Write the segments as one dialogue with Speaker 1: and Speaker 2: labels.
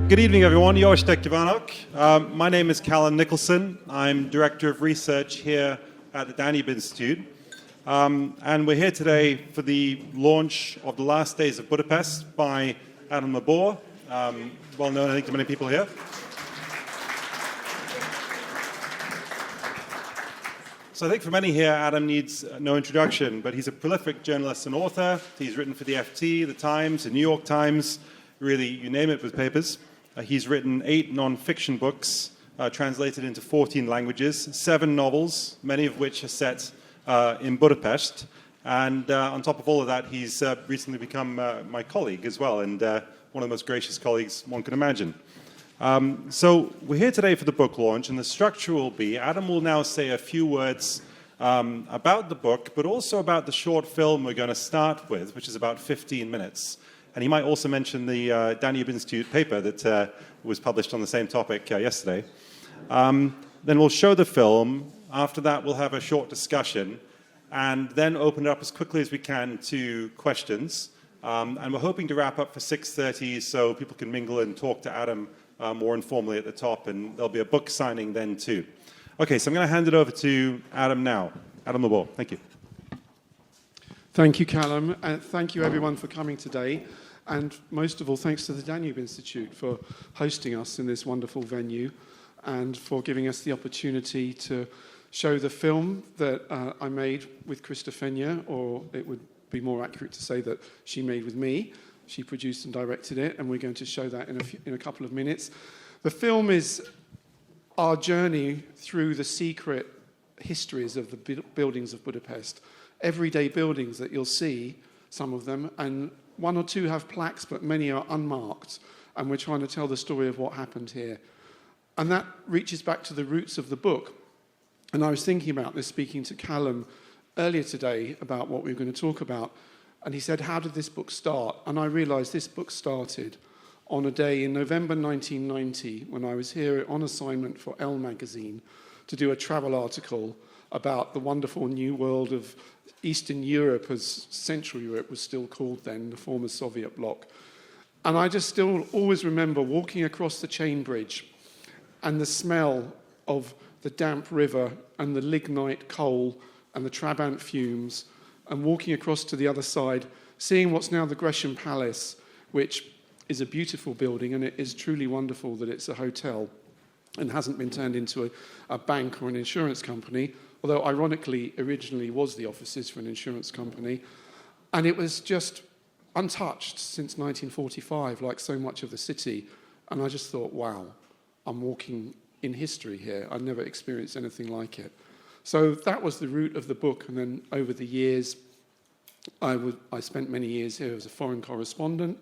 Speaker 1: Good evening, everyone. Jó estét kívánok. My name is Callum Nicholson. I'm Director of Research here at the Danube Institute. And we're here today for the launch of The Last Days of Budapest by Adam LeBor, well known, I think, to many people here. So I think for many here, Adam needs no introduction, but he's a prolific journalist and author. He's written for the FT, the Times, the New York Times, really, you name it, with papers. He's written 8 non-fiction books, translated into 14 languages, 7 novels, many of which are set in Budapest. And on top of all of that, he's recently become my colleague as well, and one of the most gracious colleagues one can imagine. So we're here today for the book launch, and the structure will be, Adam will now say a few words about the book, but also about the short film we're going to start with, which is about 15 minutes. And he might also mention the Danube Institute paper that was published on the same topic yesterday. Then we'll show the film. After that, we'll have a short discussion, and then open it up as quickly as we can to questions. And we're hoping to wrap up for 6:30 so people can mingle and talk to Adam more informally at the top, and there'll be a book signing then too. Okay, so I'm going to hand it over to Adam now. Adam LeBor, thank you.
Speaker 2: Thank you, Callum, and thank you everyone for coming today. And most of all, thanks to the Danube Institute for hosting us in this wonderful venue and for giving us the opportunity to show the film that I made with Krista Fenya, or it would be more accurate to say that she made with me. She produced and directed it, and we're going to show that in a couple of minutes. The film is our journey through the secret histories of the buildings of Budapest. Everyday buildings that you'll see, some of them, and 1 or 2 have plaques, but many are unmarked, and we're trying to tell the story of what happened here. And that reaches back to the roots of the book. And I was thinking about this, speaking to Callum earlier today about what we were going to talk about, and he said, how did this book start? And I realized this book started on a day in November 1990 when I was here on assignment for Elle magazine to do a travel article about the wonderful new world of Eastern Europe, as Central Europe was still called then, the former Soviet bloc. And I just still always remember walking across the chain bridge and the smell of the damp river and the lignite coal and the Trabant fumes, and walking across to the other side, seeing what's now the Gresham Palace, which is a beautiful building, and it is truly wonderful that it's a hotel and hasn't been turned into a bank or an insurance company, although ironically originally was the offices for an insurance company. And it was just untouched since 1945, like so much of the city. And I just thought, wow, I'm walking in history here. I've never experienced anything like it. So that was the root of the book. And then over the years, I spent many years here as a foreign correspondent.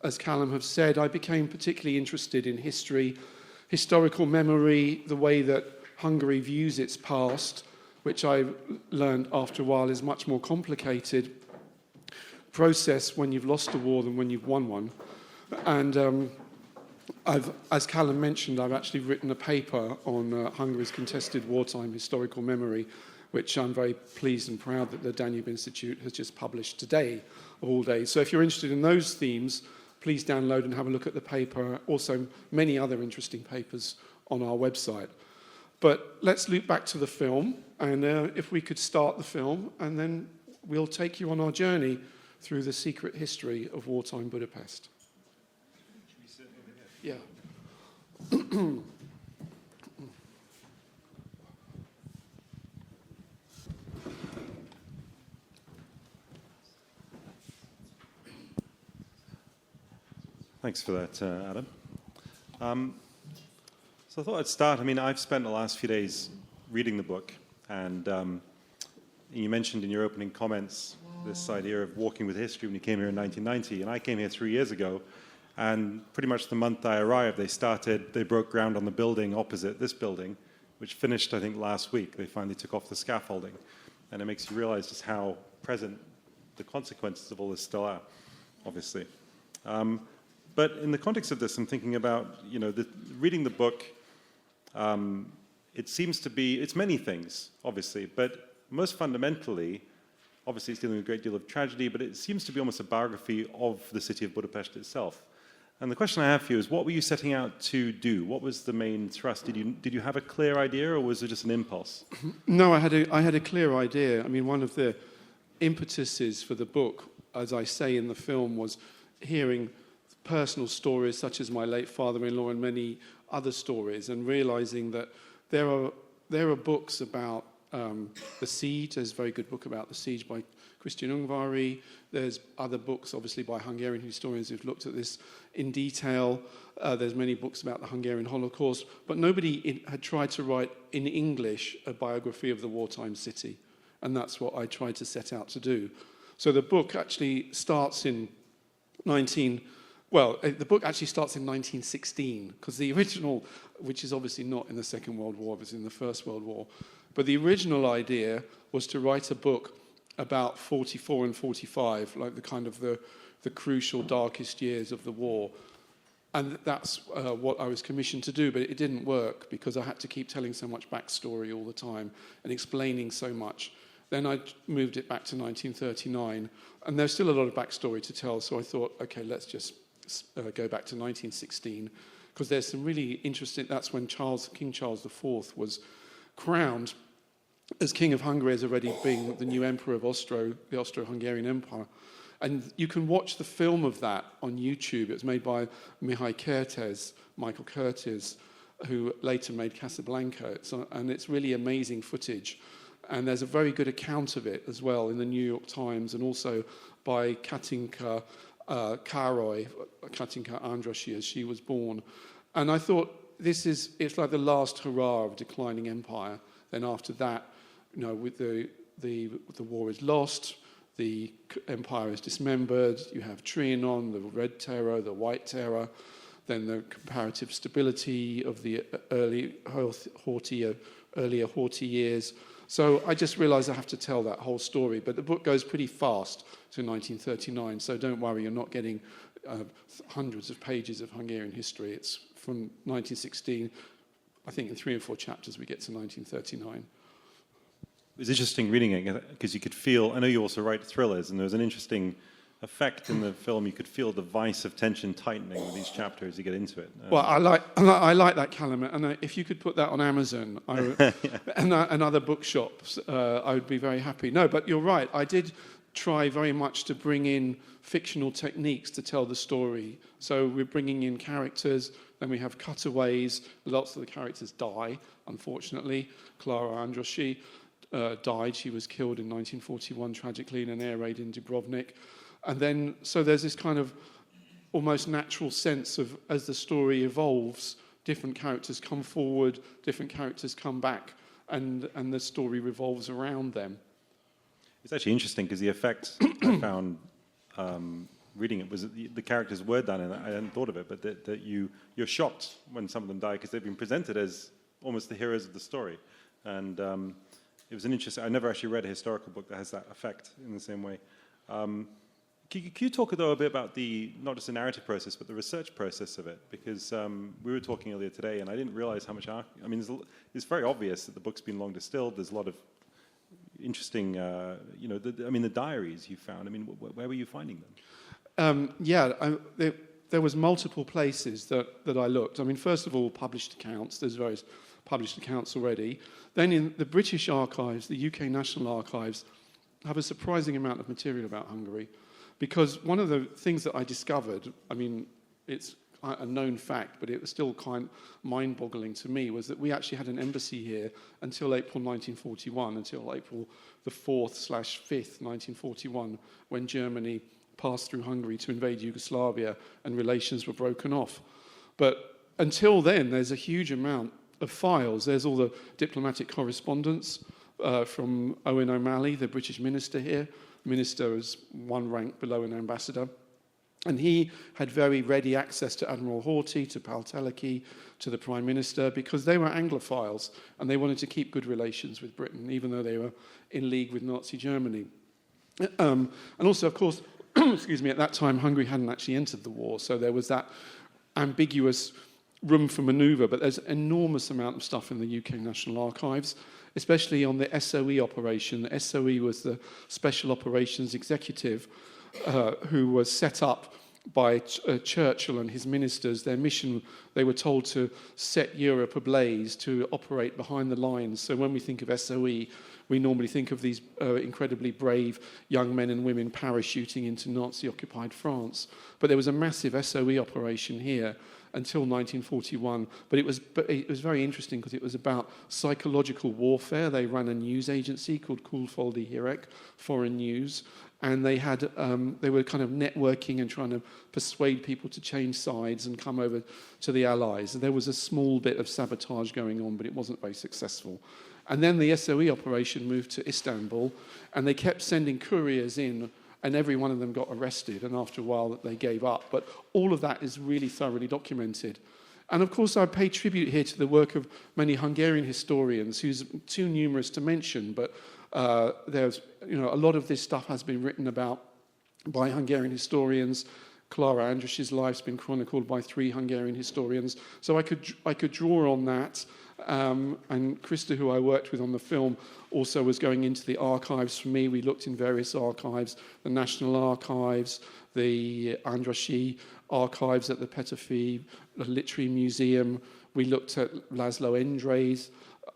Speaker 2: As Callum have said, I became particularly interested in history, historical memory, the way that Hungary views its past, which I learned after a while is much more complicated process when you've lost a war than when you've won one. And as Callum mentioned, I've actually written a paper on Hungary's contested wartime historical memory, which I'm very pleased and proud that the Danube Institute has just published today, of all days. So if you're interested in those themes, please download and have a look at the paper. Also, many other interesting papers on our website. But let's loop back to the film, and if we could start the film, and then we'll take you on our journey through the secret history of wartime Budapest.
Speaker 1: Should we sit over here?
Speaker 2: Yeah.
Speaker 1: Thanks for that, Adam. So I thought I'd start. I mean, I've spent the last few days reading the book, and you mentioned in your opening comments this idea of walking with history when you came here in 1990, and I came here 3 years ago, and pretty much the month I arrived, they broke ground on the building opposite this building, which finished, I think, last week. They finally took off the scaffolding, and it makes you realize just how present the consequences of all this still are, obviously. But in the context of this, I'm thinking about, reading the book. It seems to be, it's many things, obviously, but most fundamentally, obviously it's dealing with a great deal of tragedy, but it seems to be almost a biography of the city of Budapest itself. And the question I have for you is, what were you setting out to do? What was the main thrust? Did you have a clear idea, or was it just an impulse?
Speaker 2: No, I had a clear idea. I mean, one of the impetuses for the book, as I say in the film, was hearing personal stories such as my late father-in-law and many other stories, and realizing that there are books about the siege. There's a very good book about the siege by Christian Ungvari. There's other books, obviously, by Hungarian historians who've looked at this in detail. There's many books about the Hungarian Holocaust, but nobody had tried to write in English a biography of the wartime city, and that's what I tried to set out to do. So the book actually starts in the book actually starts in 1916, because the original, which is obviously not in the Second World War, it was in the First World War, but the original idea was to write a book about 44 and 45, like the kind of the crucial, darkest years of the war. And that's what I was commissioned to do, but it didn't work because I had to keep telling so much backstory all the time and explaining so much. Then I moved it back to 1939, and there's still a lot of backstory to tell, so I thought, okay, let's just go back to 1916, because there's some really interesting... That's when King Charles IV was crowned as King of Hungary, as already being the new Emperor of the Austro-Hungarian Empire. And you can watch the film of that on YouTube. It was made by Michael Curtiz, who later made Casablanca. And it's really amazing footage. And there's a very good account of it as well in the New York Times, and also by Katinka Androsi, as she was born. And I thought, it's like the last hurrah of declining empire. Then after that, with the war is lost, the empire is dismembered, you have Trianon, the Red Terror, the White Terror, then the comparative stability of the earlier haughty years. So I just realised I have to tell that whole story. But the book goes pretty fast to 1939, so don't worry, you're not getting hundreds of pages of Hungarian history. It's from 1916, I think in 3 or 4 chapters we get to 1939.
Speaker 1: It was interesting reading it because you could feel, I know you also write thrillers, and there was an interesting effect in the film. You could feel the vice of tension tightening with each chapter as you get into it.
Speaker 2: Well, I like that, Callum, and if you could put that on Amazon and other bookshops, I would be very happy. No, but you're right. I did try very much to bring in fictional techniques to tell the story. So we're bringing in characters, then we have cutaways. Lots of the characters die, unfortunately. Clara Androsi died. She was killed in 1941 tragically in an air raid in Dubrovnik. And then, so there's this kind of almost natural sense of, as the story evolves, different characters come forward, different characters come back, and the story revolves around them.
Speaker 1: It's actually interesting because the effect I found reading it was that the characters were done, and I hadn't thought of it, but that you're shocked when some of them die because they've been presented as almost the heroes of the story. And it was an interesting... I never actually read a historical book that has that effect in the same way. Can you talk, though, a bit about not just the narrative process, but the research process of it? Because we were talking earlier today, and I didn't realize how much... it's very obvious that the book's been long distilled. There's a lot of interesting, the diaries you found. I mean, where were you finding them?
Speaker 2: There was multiple places that I looked. I mean, first of all, published accounts. There's various published accounts already. Then in the British archives, the UK National Archives, have a surprising amount of material about Hungary. Because one of the things that I discovered, I mean, it's a known fact, but it was still kind of mind-boggling to me, was that we actually had an embassy here until April 1941, until April the 4th/5th, 1941, when Germany passed through Hungary to invade Yugoslavia and relations were broken off. But until then, there's a huge amount of files. There's all the diplomatic correspondence from Owen O'Malley, the British minister here. Minister is one rank below an ambassador. And he had very ready access to Admiral Horthy, to Pal-Teleki, to the Prime Minister, because they were Anglophiles and they wanted to keep good relations with Britain, even though they were in league with Nazi Germany. And also, of course, excuse me, at that time, Hungary hadn't actually entered the war, so there was that ambiguous room for manoeuvre, but there's an enormous amount of stuff in the UK National Archives, especially on the SOE operation. The SOE was the Special Operations Executive, who was set up by Churchill and his ministers. Their mission, they were told to set Europe ablaze, to operate behind the lines. So when we think of SOE, we normally think of these incredibly brave young men and women parachuting into Nazi-occupied France. But there was a massive SOE operation here until 1941. But it was very interesting because it was about psychological warfare. They ran a news agency called Kulfoldi Hirek, Foreign News, and they were kind of networking and trying to persuade people to change sides and come over to the Allies. And there was a small bit of sabotage going on, but it wasn't very successful. And then the SOE operation moved to Istanbul, and they kept sending couriers in, and every one of them got arrested, and after a while they gave up. But all of that is really thoroughly documented. And of course I pay tribute here to the work of many Hungarian historians, who's too numerous to mention, but there's, a lot of this stuff has been written about by Hungarian historians. Clara András's life's been chronicled by 3 Hungarian historians. So I could draw on that. And Krista, who I worked with on the film, also was going into the archives for me. We looked in various archives, the National Archives, the Andrássy archives at the Petőfi, the Literary Museum. We looked at Laszlo Endré's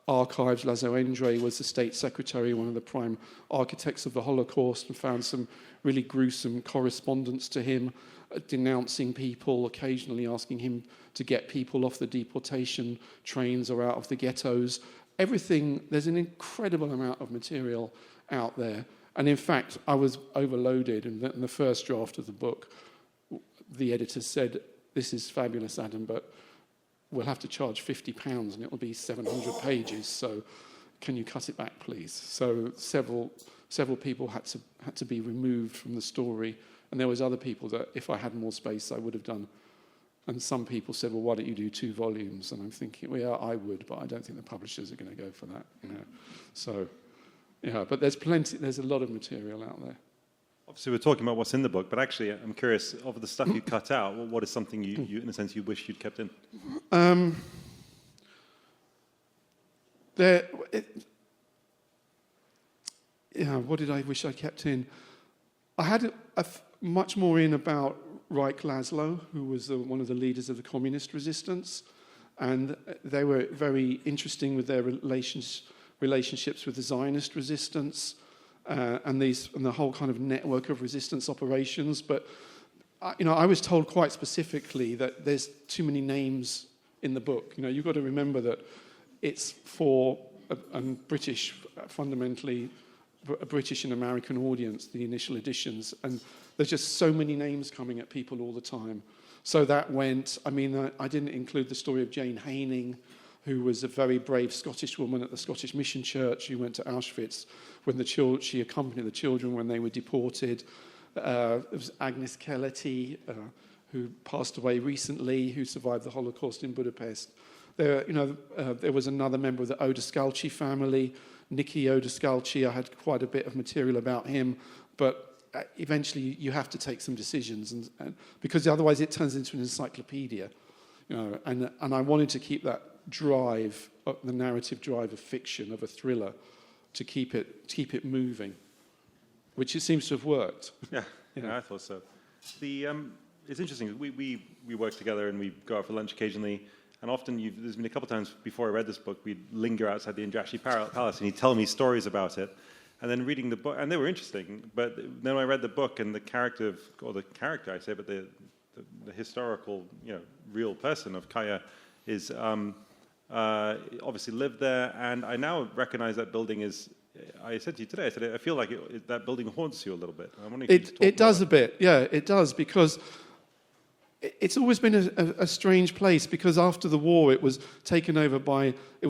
Speaker 2: archives. Laszlo Endré was the state secretary, one of the prime architects of the Holocaust, and found some really gruesome correspondence to him, denouncing people, occasionally asking him to get people off the deportation trains or out of the ghettos. Everything, there's an incredible amount of material out there. And in fact, I was overloaded in the first draft of the book. The editor said, "This is fabulous, Adam, but we'll have to charge £50 and it will be 700 pages, so can you cut it back, please?" So several people had to be removed from the story, and there was other people that if I had more space I would have done. And some people said, "Well, why don't you do 2 volumes?" And I'm thinking, well, yeah, I would, but I don't think the publishers are going to go for that. So, yeah, but there's a lot of material out there.
Speaker 1: Obviously, we're talking about what's in the book, but actually, I'm curious, of the stuff you cut out, what is something you in a sense, you wish you'd kept in?
Speaker 2: What did I wish I kept in? I had much more in about Reich Laszlo, who was one of the leaders of the communist resistance, and they were very interesting with their relationships with the Zionist resistance, and the whole kind of network of resistance operations. But I was told quite specifically that there's too many names in the book. You've got to remember that it's for a British, fundamentally a British and American audience, the initial editions, and there's just so many names coming at people all the time. So that went, I didn't include the story of Jane Haining, who was a very brave Scottish woman at the Scottish Mission Church who went to Auschwitz when she accompanied the children when they were deported. There was Agnes Keleti, who passed away recently, who survived the Holocaust in Budapest. There was another member of the Odescalchi family, Nicky Odescalchi. I had quite a bit of material about him, but eventually you have to take some decisions, and because otherwise it turns into an encyclopedia. And I wanted to keep that drive, the narrative drive of fiction, of a thriller, to keep it moving, which it seems to have worked.
Speaker 1: Yeah, I thought so. It's interesting. We work together and we go out for lunch occasionally. And often, there's been a couple of times before I read this book, we'd linger outside the Andrássy Palace, and he'd tell me stories about it. And then reading the book, and they were interesting, but then I read the book, and the character, I say, but the historical, real person of Kaya is obviously lived there, and I now recognize that building is. I said to you today, I feel like that building haunts you a little bit. I'm wondering if you could talk
Speaker 2: it does
Speaker 1: about
Speaker 2: a bit, yeah, it does, because it's always been a strange place, because after the war it was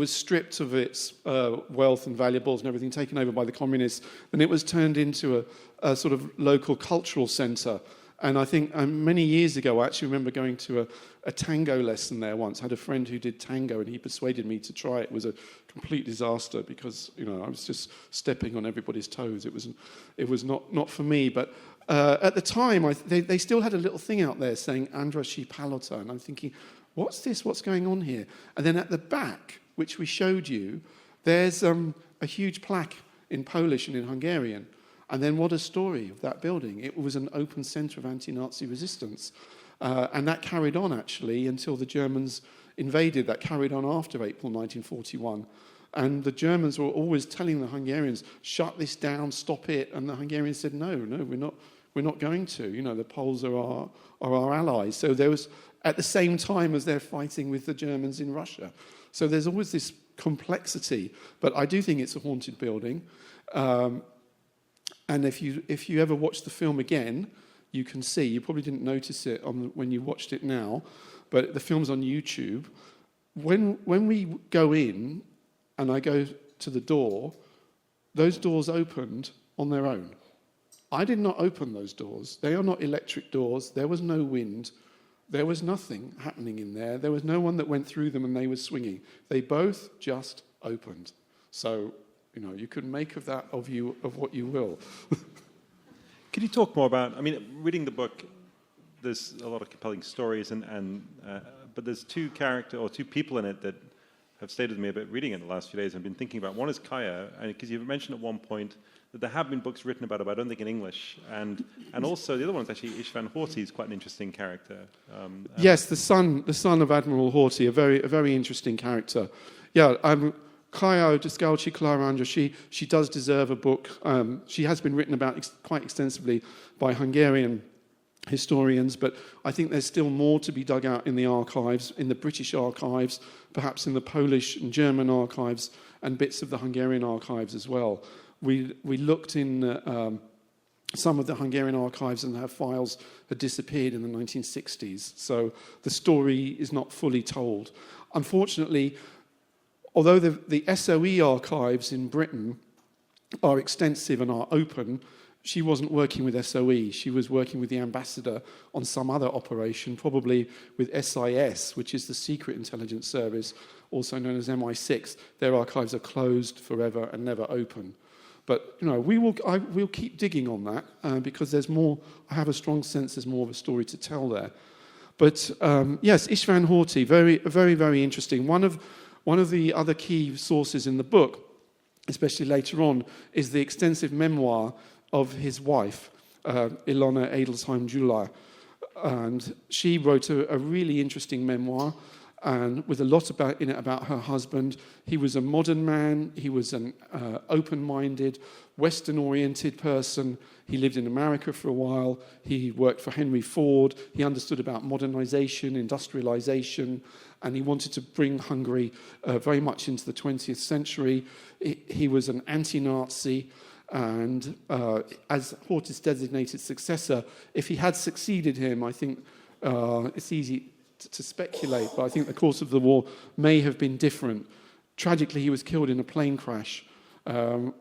Speaker 2: stripped of its wealth and valuables and everything, taken over by the communists, and it was turned into a sort of local cultural centre. And I think many years ago I actually remember going to a tango lesson there once. I had a friend who did tango and he persuaded me to try it. It was a complete disaster because I was just stepping on everybody's toes. It was not for me, but at the time, they still had a little thing out there saying Andrássy Palota, and I'm thinking, what's this? What's going on here? And then at the back, which we showed you, there's a huge plaque in Polish and in Hungarian. And then what a story of that building. It was an open centre of anti-Nazi resistance. And that carried on, actually, until the Germans invaded. That carried on after April 1941. And the Germans were always telling the Hungarians, shut this down, stop it. And the Hungarians said, no, we're not going to. You know, the Poles are our allies. So there was, at the same time as they're fighting with the Germans in Russia. So there's always this complexity. But I do think it's a haunted building. And if you ever watch the film again, you can see, you probably didn't notice it when you watched it now, but the film's on YouTube. When we go in, and I go to the door, those doors opened on their own. I did not open those doors. They are not electric doors. There was no wind. There was nothing happening in there. There was no one that went through them and they were swinging. They both just opened. So, you know, you can make of that of what you will.
Speaker 1: Could you talk more about, I mean, reading the book, there's a lot of compelling stories, but there's two people in it that have stayed with me a bit reading it the last few days. I've been thinking about. One is Kaya, because you mentioned at one point that there have been books written about her, but I don't think in English. And also the other one is actually István Horthy is quite an interesting character.
Speaker 2: Yes, the son of Admiral Horthy, a very interesting character. Yeah, Kaya Descalci Clarandra, she does deserve a book. She has been written about quite extensively by Hungarian historians, but I think there's still more to be dug out in the archives, in the British archives, perhaps in the Polish and German archives, and bits of the Hungarian archives as well. We looked in some of the Hungarian archives, and their files had disappeared in the 1960s, so the story is not fully told. Unfortunately, although the SOE archives in Britain are extensive and are open, she wasn't working with SOE. She was working with the ambassador on some other operation, probably with SIS, which is the Secret Intelligence Service, also known as MI6. Their archives are closed forever and never open. But you know, we'll keep digging on that because there's more. I have a strong sense there's more of a story to tell there. But yes, István Horthy, very interesting. One of the other key sources in the book, especially later on, is the extensive memoir of his wife, Ilona Adelsheim-Jula. And she wrote a really interesting memoir, and with a lot in it about her husband. He was a modern man. He was an open-minded, Western-oriented person. He lived in America for a while. He worked for Henry Ford. He understood about modernization, industrialization, and he wanted to bring Hungary very much into the 20th century. He was an anti-Nazi, and as Horthy's designated successor, if he had succeeded him, I think it's easy to speculate, but I think the course of the war may have been different. Tragically, he was killed in a plane crash,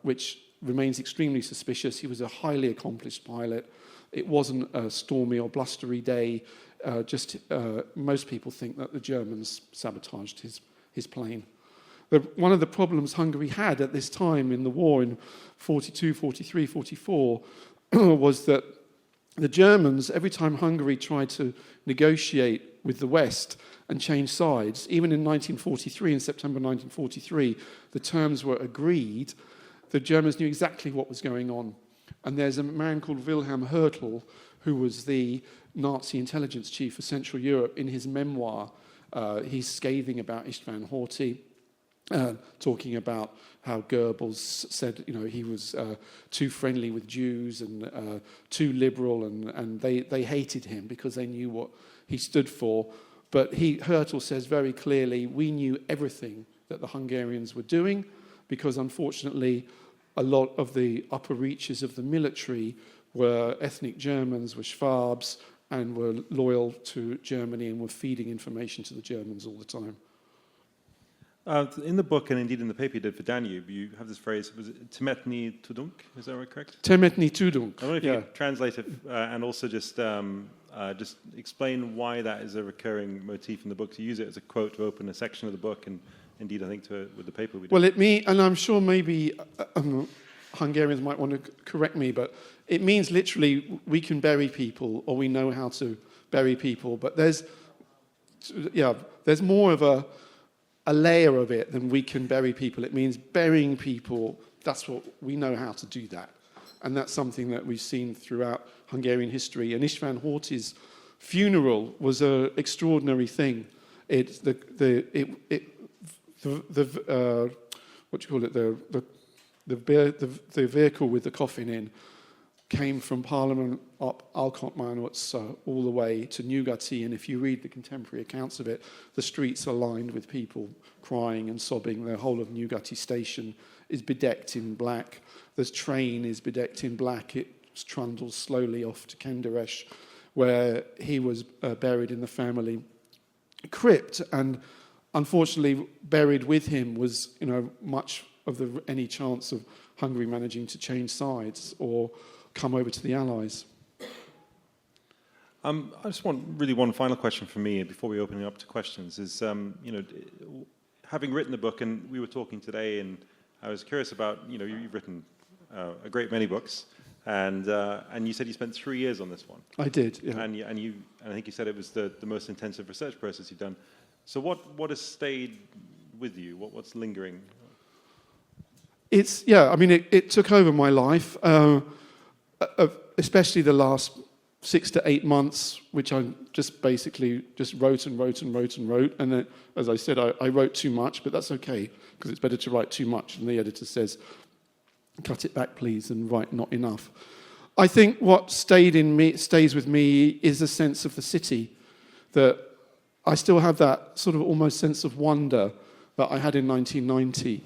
Speaker 2: which remains extremely suspicious. He was a highly accomplished pilot. It wasn't a stormy or blustery day. Most people think that the Germans sabotaged his plane. One of the problems Hungary had at this time in the war in 42, 43, 44 was that the Germans, every time Hungary tried to negotiate with the West and change sides, even in 1943, in September 1943, the terms were agreed. The Germans knew exactly what was going on. And there's a man called Wilhelm Hertel, who was the Nazi intelligence chief for Central Europe. In his memoir, he's scathing about István Horthy, talking about how Goebbels said, he was too friendly with Jews and too liberal, and they hated him because they knew what he stood for. But Hertel says very clearly, we knew everything that the Hungarians were doing, because unfortunately a lot of the upper reaches of the military were ethnic Germans, were Schwabs, and were loyal to Germany and were feeding information to the Germans all the time.
Speaker 1: In the book, and indeed in the paper you did for Danube, you have this phrase, was it Temetni Tudunk? Is that right, correct?
Speaker 2: Temetni Tudunk.
Speaker 1: I wonder if you could translate it and also just explain why that is a recurring motif in the book, to use it as a quote to open a section of the book, and indeed I think with the paper we did.
Speaker 2: Well, and I'm sure maybe Hungarians might want to correct me, but it means literally we can bury people, or we know how to bury people, but there's more of a layer of it than we can bury people. It means burying people. That's what we know how to do that. And that's something that we've seen throughout Hungarian history. And István Horthy's funeral was an extraordinary thing. What do you call it? The vehicle with the coffin in came from Parliament up Alkotmanutz all the way to Nyugati, and if you read the contemporary accounts of it, the streets are lined with people crying and sobbing. The whole of Nyugati station is bedecked in black. The train is bedecked in black. It trundles slowly off to Kenderes, where he was buried in the family crypt, and unfortunately buried with him was, much of any chance of Hungary managing to change sides or come over to the Allies.
Speaker 1: I just want really one final question from me before we open it up to questions. Is having written the book, and we were talking today, and I was curious about you've written a great many books, and you said you spent 3 years on this one.
Speaker 2: I did, yeah.
Speaker 1: And I think you said it was the most intensive research process you've done. So what has stayed with you? What's lingering?
Speaker 2: It took over my life, especially the last 6 to 8 months, which I just basically wrote. And then, as I said, I wrote too much, but that's okay, because it's better to write too much. And the editor says, cut it back, please, and write not enough. I think what stays with me is a sense of the city, that I still have that sort of almost sense of wonder that I had in 1990.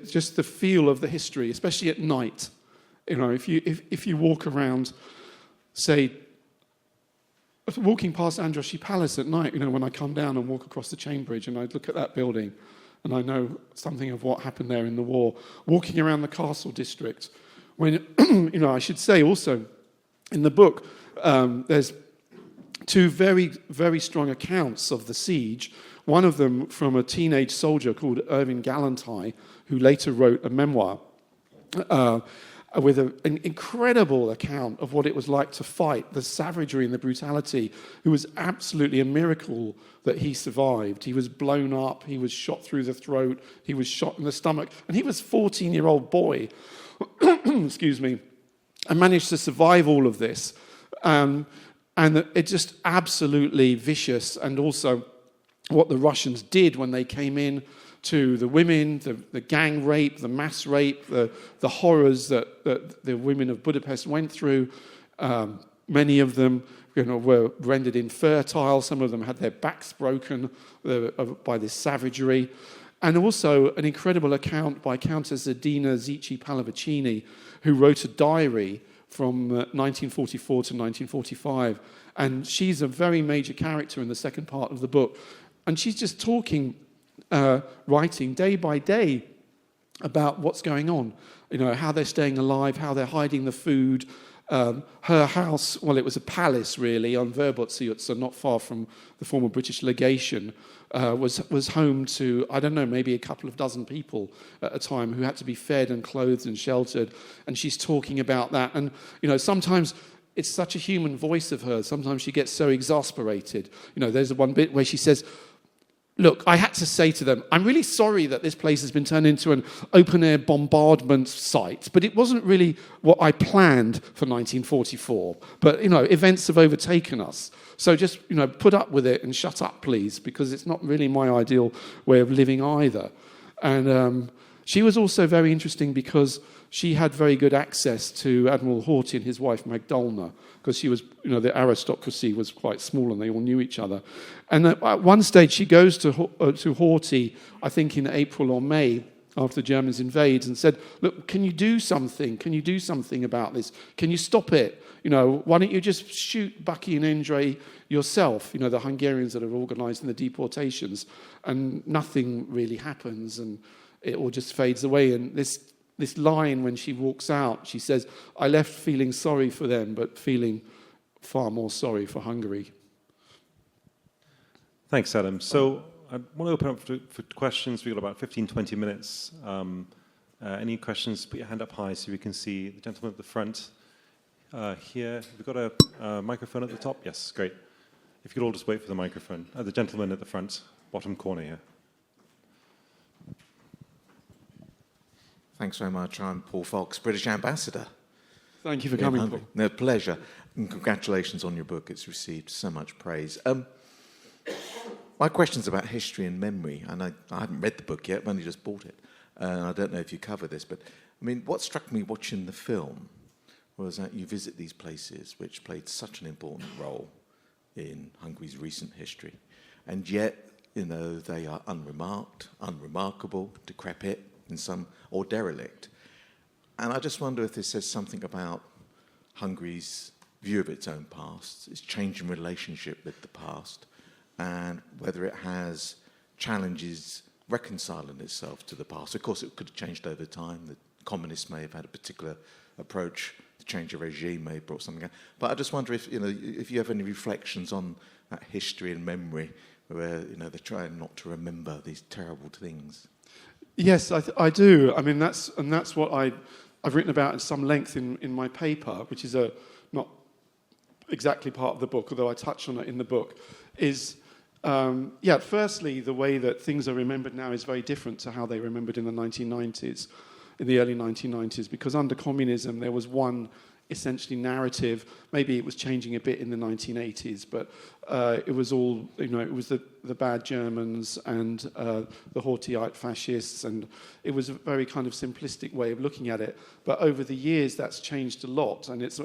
Speaker 2: Just the feel of the history, especially at night. If you walk around, say, walking past Androssy Palace at night, when I come down and walk across the Chain Bridge and I look at that building and I know something of what happened there in the war, walking around the castle district, when, I should say also, in the book, there's 2 very, very strong accounts of the siege. One of them from a teenage soldier called Irving Gallantai, who later wrote a memoir with an incredible account of what it was like to fight, the savagery and the brutality. It was absolutely a miracle that he survived. He was blown up, he was shot through the throat, he was shot in the stomach, and he was a 14-year-old boy, excuse me, and managed to survive all of this. And it's just absolutely vicious, and also what the Russians did when they came in to the women, the gang rape, the mass rape, the horrors that the women of Budapest went through. Many of them were rendered infertile. Some of them had their backs broken by this savagery. And also an incredible account by Countess Adina Zici Pallavicini, who wrote a diary from 1944 to 1945. And she's a very major character in the second part of the book. And she's just writing day by day about what's going on, how they're staying alive, how they're hiding the food. Her house, well, it was a palace really on Verbotsziutza, not far from the former British legation, was home to, I don't know, maybe a couple of dozen people at a time who had to be fed and clothed and sheltered. And she's talking about that. And, sometimes it's such a human voice of hers. Sometimes she gets so exasperated. There's one bit where she says, look, I had to say to them, I'm really sorry that this place has been turned into an open-air bombardment site, but it wasn't really what I planned for 1944. But, events have overtaken us. So just, put up with it and shut up, please, because it's not really my ideal way of living either. And she was also very interesting because she had very good access to Admiral Horthy and his wife Magdalena, because she was, the aristocracy was quite small and they all knew each other. And at one stage she goes to Horthy, I think in April or May, after the Germans invade, and said, look, can you do something? Can you do something about this? Can you stop it? Why don't you just shoot Bucky and Endre yourself, the Hungarians that are organising the deportations? And nothing really happens, and it all just fades away. And this line when she walks out, she says, I left feeling sorry for them, but feeling far more sorry for Hungary.
Speaker 1: Thanks, Adam. So I want to open up for questions. We've got about 15, 20 minutes. Any questions, put your hand up high so we can see the gentleman at the front. Here, we've got a microphone at the top. Yes, great. If you could all just wait for the microphone. The gentleman at the front, bottom corner here.
Speaker 3: Thanks very much. I'm Paul Fox, British Ambassador.
Speaker 2: Thank you for coming, Paul.
Speaker 3: No, pleasure. And congratulations on your book. It's received so much praise. My question's about history and memory, and I haven't read the book yet. I've only just bought it. And I don't know if you cover this, but I mean, what struck me watching the film was that you visit these places which played such an important role in Hungary's recent history, and yet, you know, they are unremarked, unremarkable, decrepit, in some, or derelict. And I just wonder if this says something about Hungary's view of its own past, its changing relationship with the past, and whether it has challenges reconciling itself to the past. Of course, it could have changed over time. The communists may have had a particular approach. The change of regime may have brought something out. But I just wonder if, you know, if you have any reflections on that history and memory where, you know, they're trying not to remember these terrible things.
Speaker 2: Yes, I do. I mean, that's what I've written about at some length in my paper, which is not exactly part of the book, although I touch on it in the book, is, firstly, the way that things are remembered now is very different to how they remembered in the 1990s, in the early 1990s, because under communism there was one essentially narrative. Maybe it was changing a bit in the 1980s, but it was all, you know, it was the bad Germans and the haughty-eyed fascists, and it was a very kind of simplistic way of looking at it. But over the years, that's changed a lot, and it's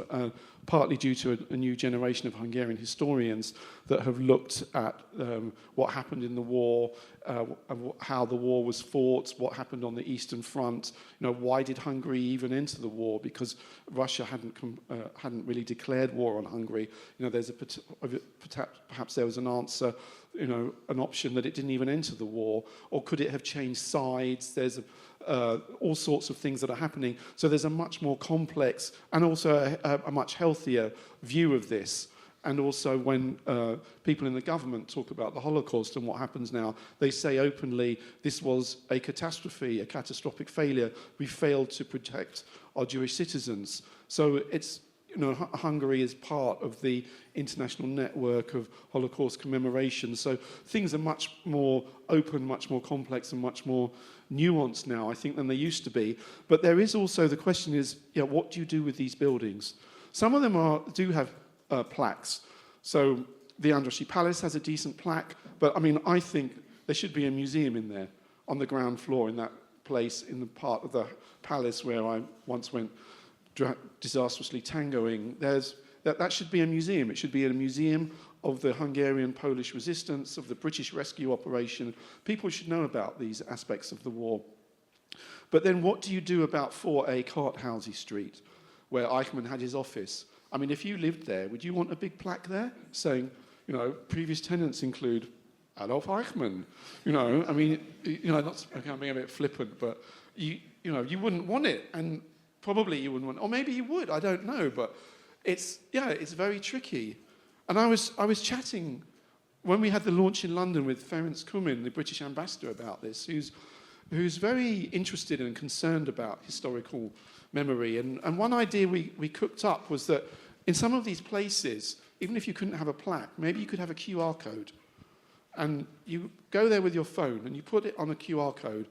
Speaker 2: partly due to a new generation of Hungarian historians that have looked at what happened in the war, how the war was fought, what happened on the Eastern Front. You know, why did Hungary even enter the war? Because Russia hadn't really declared war on Hungary. You know, there's perhaps there was an answer, you know, an option that it didn't even enter the war, or could it have changed sides? There's all sorts of things that are happening. So there's a much more complex and also a much healthier view of this. And also when people in the government talk about the Holocaust and what happens now, they say openly, this was a catastrophe, a catastrophic failure. We failed to protect our Jewish citizens. So it's, you know, Hungary is part of the international network of Holocaust commemoration. So things are much more open, much more complex, and much more nuanced now, I think, than they used to be. But there is also, the question is, what do you do with these buildings? Some of them do have plaques. So the Andrássy Palace has a decent plaque, but I mean, I think there should be a museum in there on the ground floor in that place, in the part of the palace where I once went disastrously tangoing. That should be a museum. It should be a museum of the Hungarian-Polish resistance, of the British rescue operation. People should know about these aspects of the war. But then what do you do about 4A Karthausi Street, where Eichmann had his office? I mean, if you lived there, would you want a big plaque there saying, you know, previous tenants include Adolf Eichmann? You know, I mean, you know, okay, I'm being a bit flippant, but you know, you wouldn't want it, and probably you wouldn't want, or maybe you would, I don't know, but it's very tricky. And I was chatting when we had the launch in London with Ferenc Kumin, the British ambassador, about this, who's very interested and concerned about historical memory. And one idea we cooked up was that in some of these places, even if you couldn't have a plaque, maybe you could have a QR code. And you go there with your phone and you put it on a QR code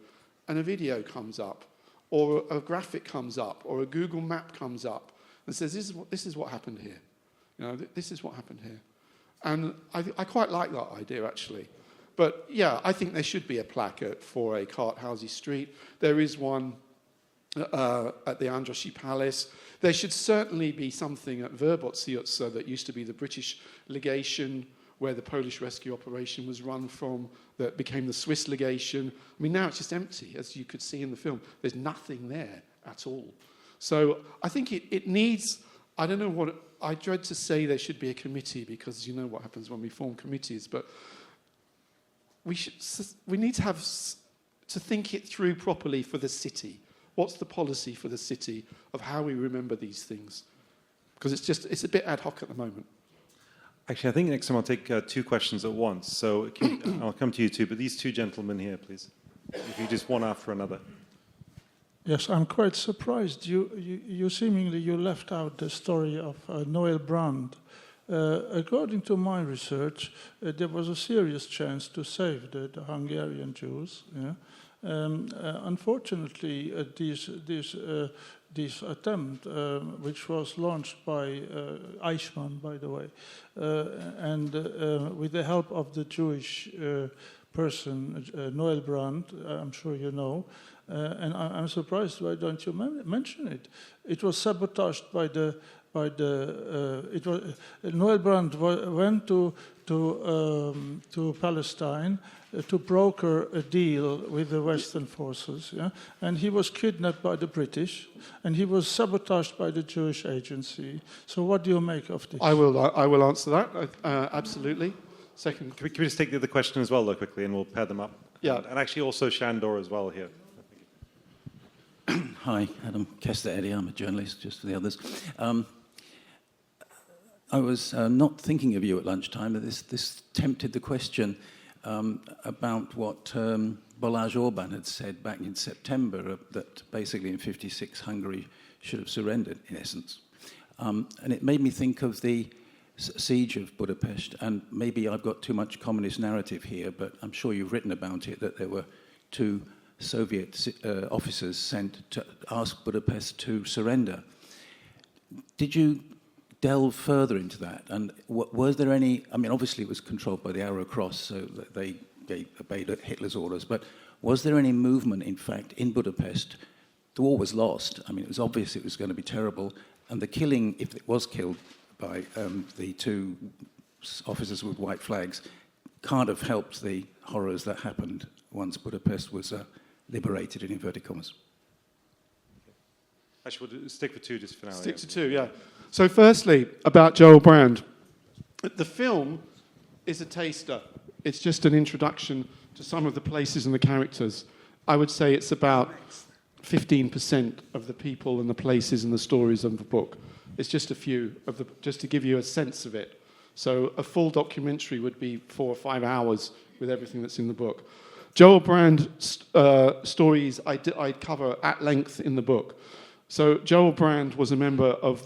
Speaker 2: and a video comes up, or a graphic comes up, or a Google map comes up and says, this is what happened here. You know, this is what happened here. And I quite like that idea, actually. But yeah, I think there should be a plaque at 4A Karthausi Street. There is one at the Andrássy Palace. There should certainly be something at Verbocziutsa that used to be the British legation, where the Polish rescue operation was run from, that became the Swiss legation. I mean, now it's just empty, as you could see in the film. There's nothing there at all. So I think it needs, I don't know what, I dread to say there should be a committee, because you know what happens when we form committees, but we need to think it through properly for the city. What's the policy for the city of how we remember these things? Because it's a bit ad hoc at the moment.
Speaker 1: Actually, I think next time I'll take two questions at once. So I'll come to you two, but these two gentlemen here, please. If you just one after another.
Speaker 4: Yes, I'm quite surprised. You seemingly left out the story of Noel Brand. According to my research, there was a serious chance to save the Hungarian Jews. Yeah? Unfortunately, this attempt, which was launched by Eichmann, by the way, and with the help of the Jewish person, Noel Brandt, I'm sure you know, and I'm surprised why don't you mention it? It was sabotaged by the Noel Brandt went to Palestine to broker a deal with the Western forces, yeah? And he was kidnapped by the British, and he was sabotaged by the Jewish agency. So what do you make of this?
Speaker 2: I will answer that, absolutely. Second.
Speaker 1: Can we just take the other question as well, though, quickly, and we'll pair them up?
Speaker 2: Yeah.
Speaker 1: And actually also Shandor as well here.
Speaker 5: Hi, Adam Kester Eddy. I'm a journalist, just for the others. I was not thinking of you at lunchtime, but this tempted the question about what Balázs Orbán had said back in September, that basically in '56 Hungary should have surrendered, in essence. And it made me think of the siege of Budapest, and maybe I've got too much communist narrative here, but I'm sure you've written about it, that there were two Soviet officers sent to ask Budapest to surrender. Did you delve further into that? And was there any, I mean, obviously it was controlled by the Arrow Cross, so that they obeyed Hitler's orders, but was there any movement, in fact, in Budapest? The war was lost. I mean, it was obvious it was going to be terrible, and the killing, if it was killed by the two officers with white flags, can't have helped the horrors that happened once Budapest was liberated, in inverted commas.
Speaker 1: Actually, we'll stick with two just for now.
Speaker 2: Stick to two, yeah. So firstly, about Joel Brand. The film is a taster. It's just an introduction to some of the places and the characters. I would say it's about 15% of the people and the places and the stories of the book. It's just a few, just to give you a sense of it. So a full documentary would be 4 or 5 hours with everything that's in the book. Joel Brand stories I cover at length in the book. So Joel Brand was a member of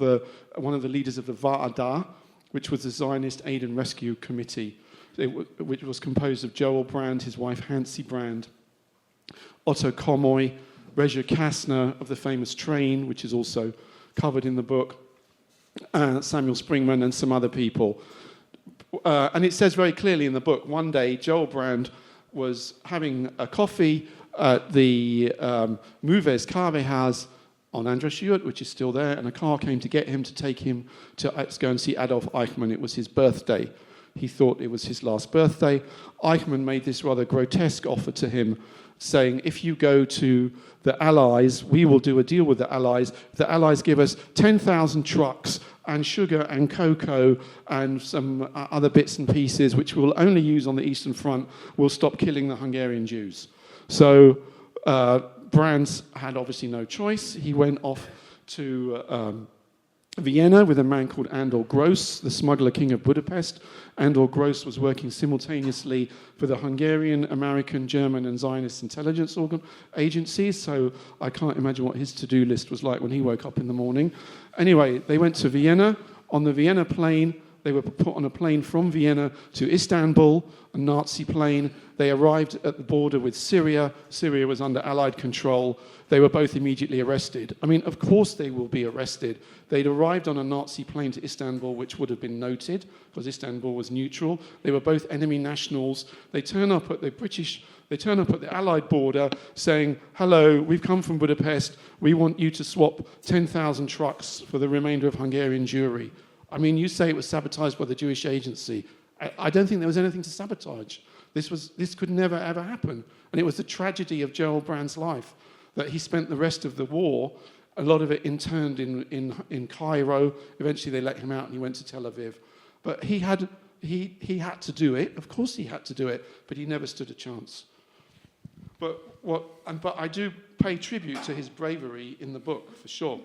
Speaker 2: one of the leaders of the Va'adah, which was the Zionist Aid and Rescue Committee, which was composed of Joel Brand, his wife Hansi Brand, Otto Komoy, Reza Kastner of the famous Train, which is also covered in the book, Samuel Springman, and some other people. And it says very clearly in the book, one day Joel Brand was having a coffee at the Moves Kaffeehaus on André which is still there, and a car came to get him, to take him to go and see Adolf Eichmann. It was his birthday. He thought it was his last birthday. Eichmann made this rather grotesque offer to him, saying, if you go to the Allies, we will do a deal with the Allies. If the Allies give us 10,000 trucks and sugar and cocoa and some other bits and pieces, which we'll only use on the Eastern Front, we'll stop killing the Hungarian Jews. So Brands had obviously no choice. He went off to Vienna with a man called Andor Gross, the smuggler king of Budapest. Andor Gross was working simultaneously for the Hungarian, American, German, and Zionist intelligence agencies, so I can't imagine what his to-do list was like when he woke up in the morning. Anyway, they went to Vienna. On the Vienna plane, they were put on a plane from Vienna to Istanbul, a Nazi plane. They arrived at the border with Syria. Syria was under Allied control. They were both immediately arrested. I mean, of course they will be arrested. They'd arrived on a Nazi plane to Istanbul, which would have been noted, because Istanbul was neutral. They were both enemy nationals. They turn up at the Allied border saying, hello, we've come from Budapest. We want you to swap 10,000 trucks for the remainder of Hungarian Jewry. I mean, you say it was sabotaged by the Jewish agency. I don't think there was anything to sabotage. This could never, ever happen. And it was the tragedy of Joel Brand's life that he spent the rest of the war, a lot of it interned in Cairo. Eventually they let him out and he went to Tel Aviv. But he had to do it. Of course he had to do it, but he never stood a chance. But I do pay tribute to his bravery in the book, for sure.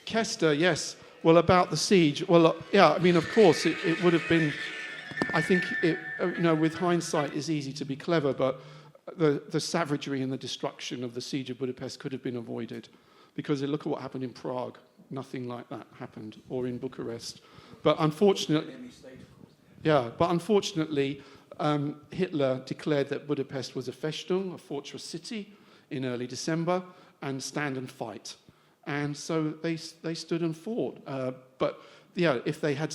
Speaker 2: Kester, yes. Well, about the siege. Well, yeah, I mean, of course, it would have been, I think, with hindsight, it's easy to be clever, but the savagery and the destruction of the siege of Budapest could have been avoided. Because look at what happened in Prague. Nothing like that happened. Or in Bucharest. But unfortunately, Hitler declared that Budapest was a Festung, a fortress city, in early December, and stand and fight. And so they stood and fought. But yeah, if they had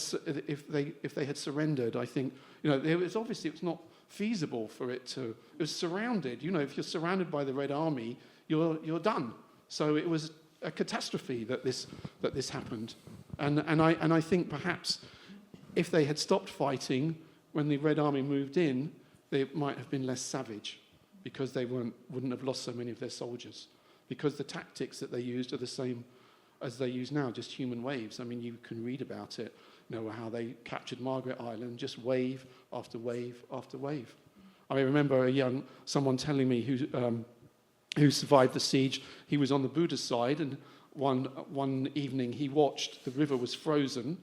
Speaker 2: surrendered, I think it was not feasible for it to. It was surrounded. If you're surrounded by the Red Army, you're done. So it was a catastrophe that this happened. And I think perhaps if they had stopped fighting when the Red Army moved in, they might have been less savage, because they wouldn't have lost so many of their soldiers, because the tactics that they used are the same as they use now, just human waves. I mean, you can read about it, how they captured Margaret Island, just wave after wave after wave. I remember someone telling me who survived the siege. He was on the Buda side, and one evening he watched the river was frozen.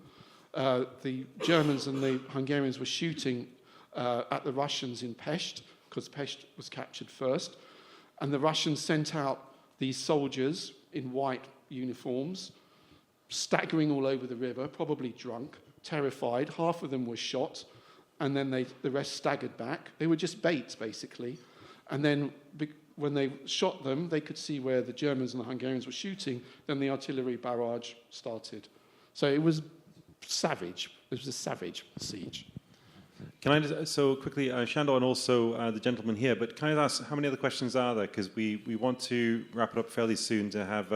Speaker 2: The Germans and the Hungarians were shooting at the Russians in Pest, because Pest was captured first. And the Russians sent out these soldiers in white uniforms, staggering all over the river, probably drunk, terrified. Half of them were shot, and then the rest staggered back. They were just baits, basically. And then when they shot them, they could see where the Germans and the Hungarians were shooting. Then the artillery barrage started. So it was savage. It was a savage siege.
Speaker 1: Can I just, so quickly, Shandor and also the gentleman here, but can I ask how many other questions are there? Because we want to wrap it up fairly soon to have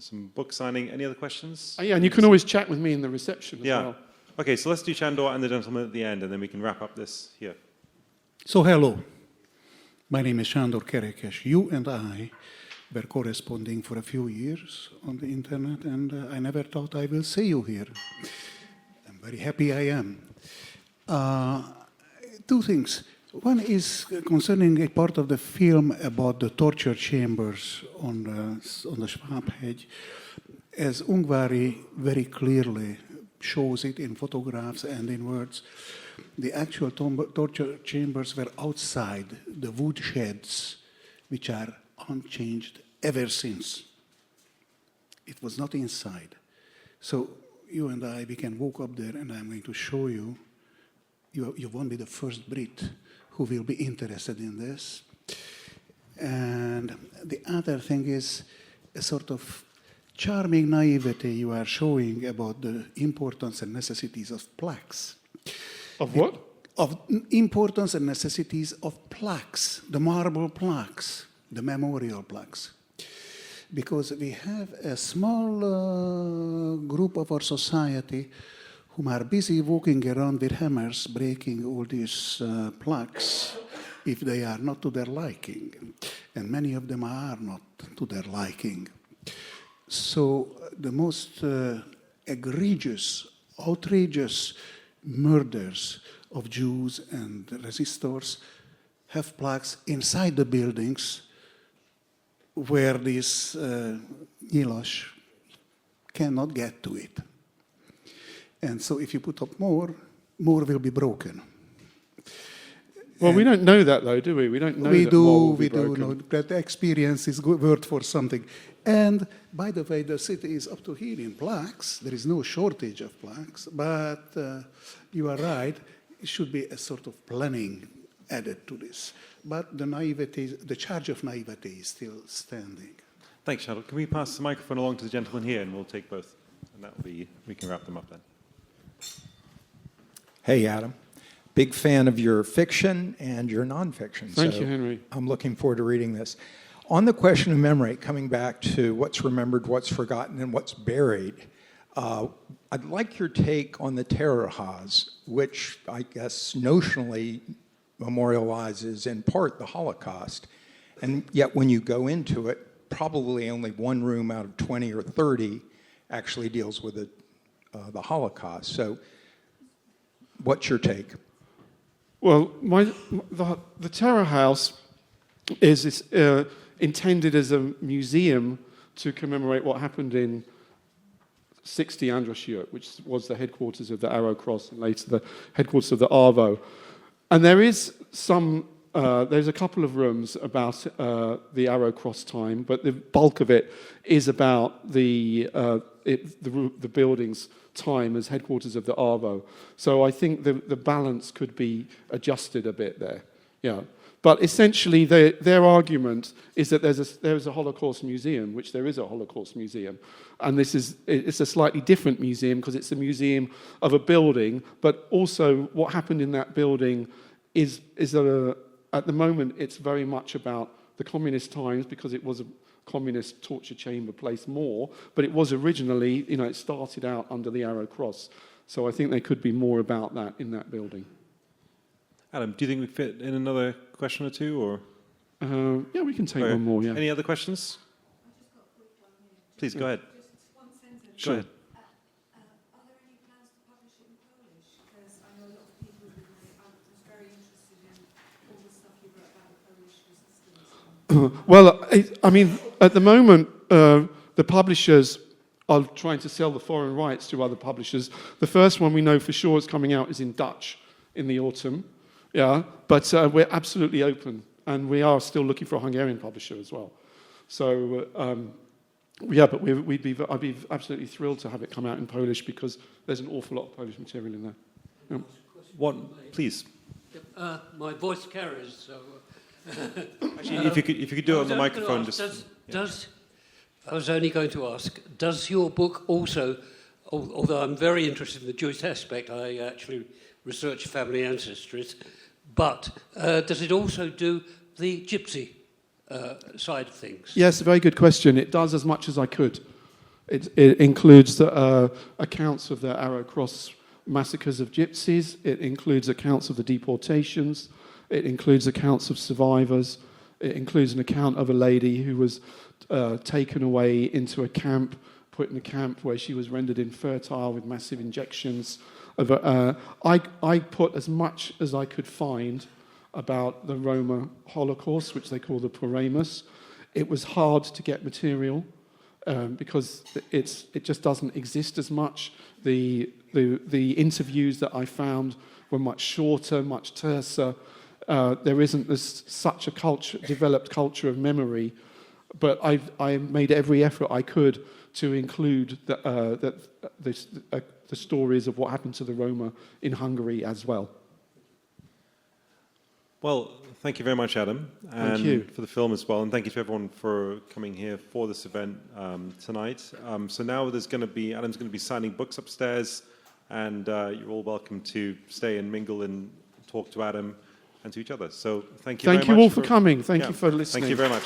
Speaker 1: some book signing. Any other questions?
Speaker 2: Yeah, and you can always chat with me in the reception as well.
Speaker 1: Okay, so let's do Shandor and the gentleman at the end, and then we can wrap up this here.
Speaker 6: So hello, my name is Shandor Kerekes. You and I were corresponding for a few years on the internet, and I never thought I will see you here. I'm very happy I am. Two things. One is concerning a part of the film about the torture chambers on the Schwabhegy. As Ungváry very clearly shows it in photographs and in words, the actual torture chambers were outside the wood sheds, which are unchanged ever since. It was not inside. So you and I, we can walk up there, and I'm going to show you. You won't be the first Brit who will be interested in this. And the other thing is a sort of charming naivety you are showing about the importance and necessities of plaques.
Speaker 2: Of what?
Speaker 6: Of importance and necessities of plaques, the marble plaques, the memorial plaques. Because we have a small group of our society whom are busy walking around with hammers, breaking all these plaques if they are not to their liking. And many of them are not to their liking. So the most egregious, outrageous murders of Jews and resistors have plaques inside the buildings where this Nyilas cannot get to it. And so if you put up more will be broken.
Speaker 2: Well, we don't know that, though, do we? We don't know that more will be broken.
Speaker 6: We do know that experience is worth for something. And, by the way, the city is up to here in plaques. There is no shortage of plaques. But you are right. It should be a sort of planning added to this. But the naivety, the charge of naivety is still standing.
Speaker 1: Thanks, Shandor. Can we pass the microphone along to the gentleman here, and we'll take both? And that will be, we can wrap them up then.
Speaker 7: Hey, Adam. Big fan of your fiction and your nonfiction.
Speaker 2: Thank you, Henry.
Speaker 7: I'm looking forward to reading this. On the question of memory, coming back to what's remembered, what's forgotten, and what's buried, I'd like your take on the Terrorhaus, which I guess notionally memorializes in part the Holocaust. And yet when you go into it, probably only one room out of 20 or 30 actually deals with the Holocaust. So what's your take?
Speaker 2: Well, the Terrorhaus is intended as a museum to commemorate what happened in 60 Androsjö, which was the headquarters of the Arrow Cross and later the headquarters of the Arvo. And there is there's a couple of rooms about the Arrow Cross time, but the bulk of it is about the the building's time as headquarters of the ARVO. So I think the balance could be adjusted a bit there. Yeah. But essentially, their argument is that there's a Holocaust museum, which there is a Holocaust museum, and it's a slightly different museum because it's a museum of a building. But also, what happened in that building is at the moment it's very much about the communist times because it was a communist torture chamber place more. But it was originally, it started out under the Arrow Cross. So I think there could be more about that in that building.
Speaker 1: Adam, do you think we fit in another question or two, or?
Speaker 2: Yeah, we can take one more, yeah.
Speaker 1: Any other questions? Please, go ahead.
Speaker 8: Just one sentence.
Speaker 1: Go ahead.
Speaker 8: Are there any plans to publish it in Polish? Because I know a lot of people are just very interested in all the stuff you wrote about the Polish resistance.
Speaker 2: Well, I mean, at the moment, the publishers are trying to sell the foreign rights to other publishers. The first one we know for sure is coming out is in Dutch in the autumn. Yeah, but we're absolutely open, and we are still looking for a Hungarian publisher as well. So, yeah, but I'd be absolutely thrilled to have it come out in Polish because there's an awful lot of Polish material in there. Yeah.
Speaker 1: One, please.
Speaker 9: My voice carries, so.
Speaker 1: Actually, if you could do it on the microphone,
Speaker 9: I was only going to ask, does your book also, although I'm very interested in the Jewish aspect, I actually research family ancestries, but does it also do the gypsy side of things?
Speaker 2: Yes, a very good question. It does as much as I could. It includes the accounts of the Arrow Cross massacres of gypsies. It includes accounts of the deportations. It includes accounts of survivors. It includes an account of a lady who was taken away into a camp, put in a camp where she was rendered infertile with massive injections. I put as much as I could find about the Roma Holocaust, which they call the Poremus. It was hard to get material because it just doesn't exist as much. The interviews that I found were much shorter, much terser. There isn't such a developed culture of memory, but I made every effort I could to include the stories of what happened to the Roma in Hungary as well.
Speaker 1: Well, thank you very much, Adam, and
Speaker 2: thank you
Speaker 1: for the film as well, and thank you to everyone for coming here for this event tonight. So now Adam's going to be signing books upstairs, and you're all welcome to stay and mingle and talk to Adam and to each other. So thank you very much.
Speaker 2: Thank you all for coming. Thank you for listening.
Speaker 1: Thank you very much.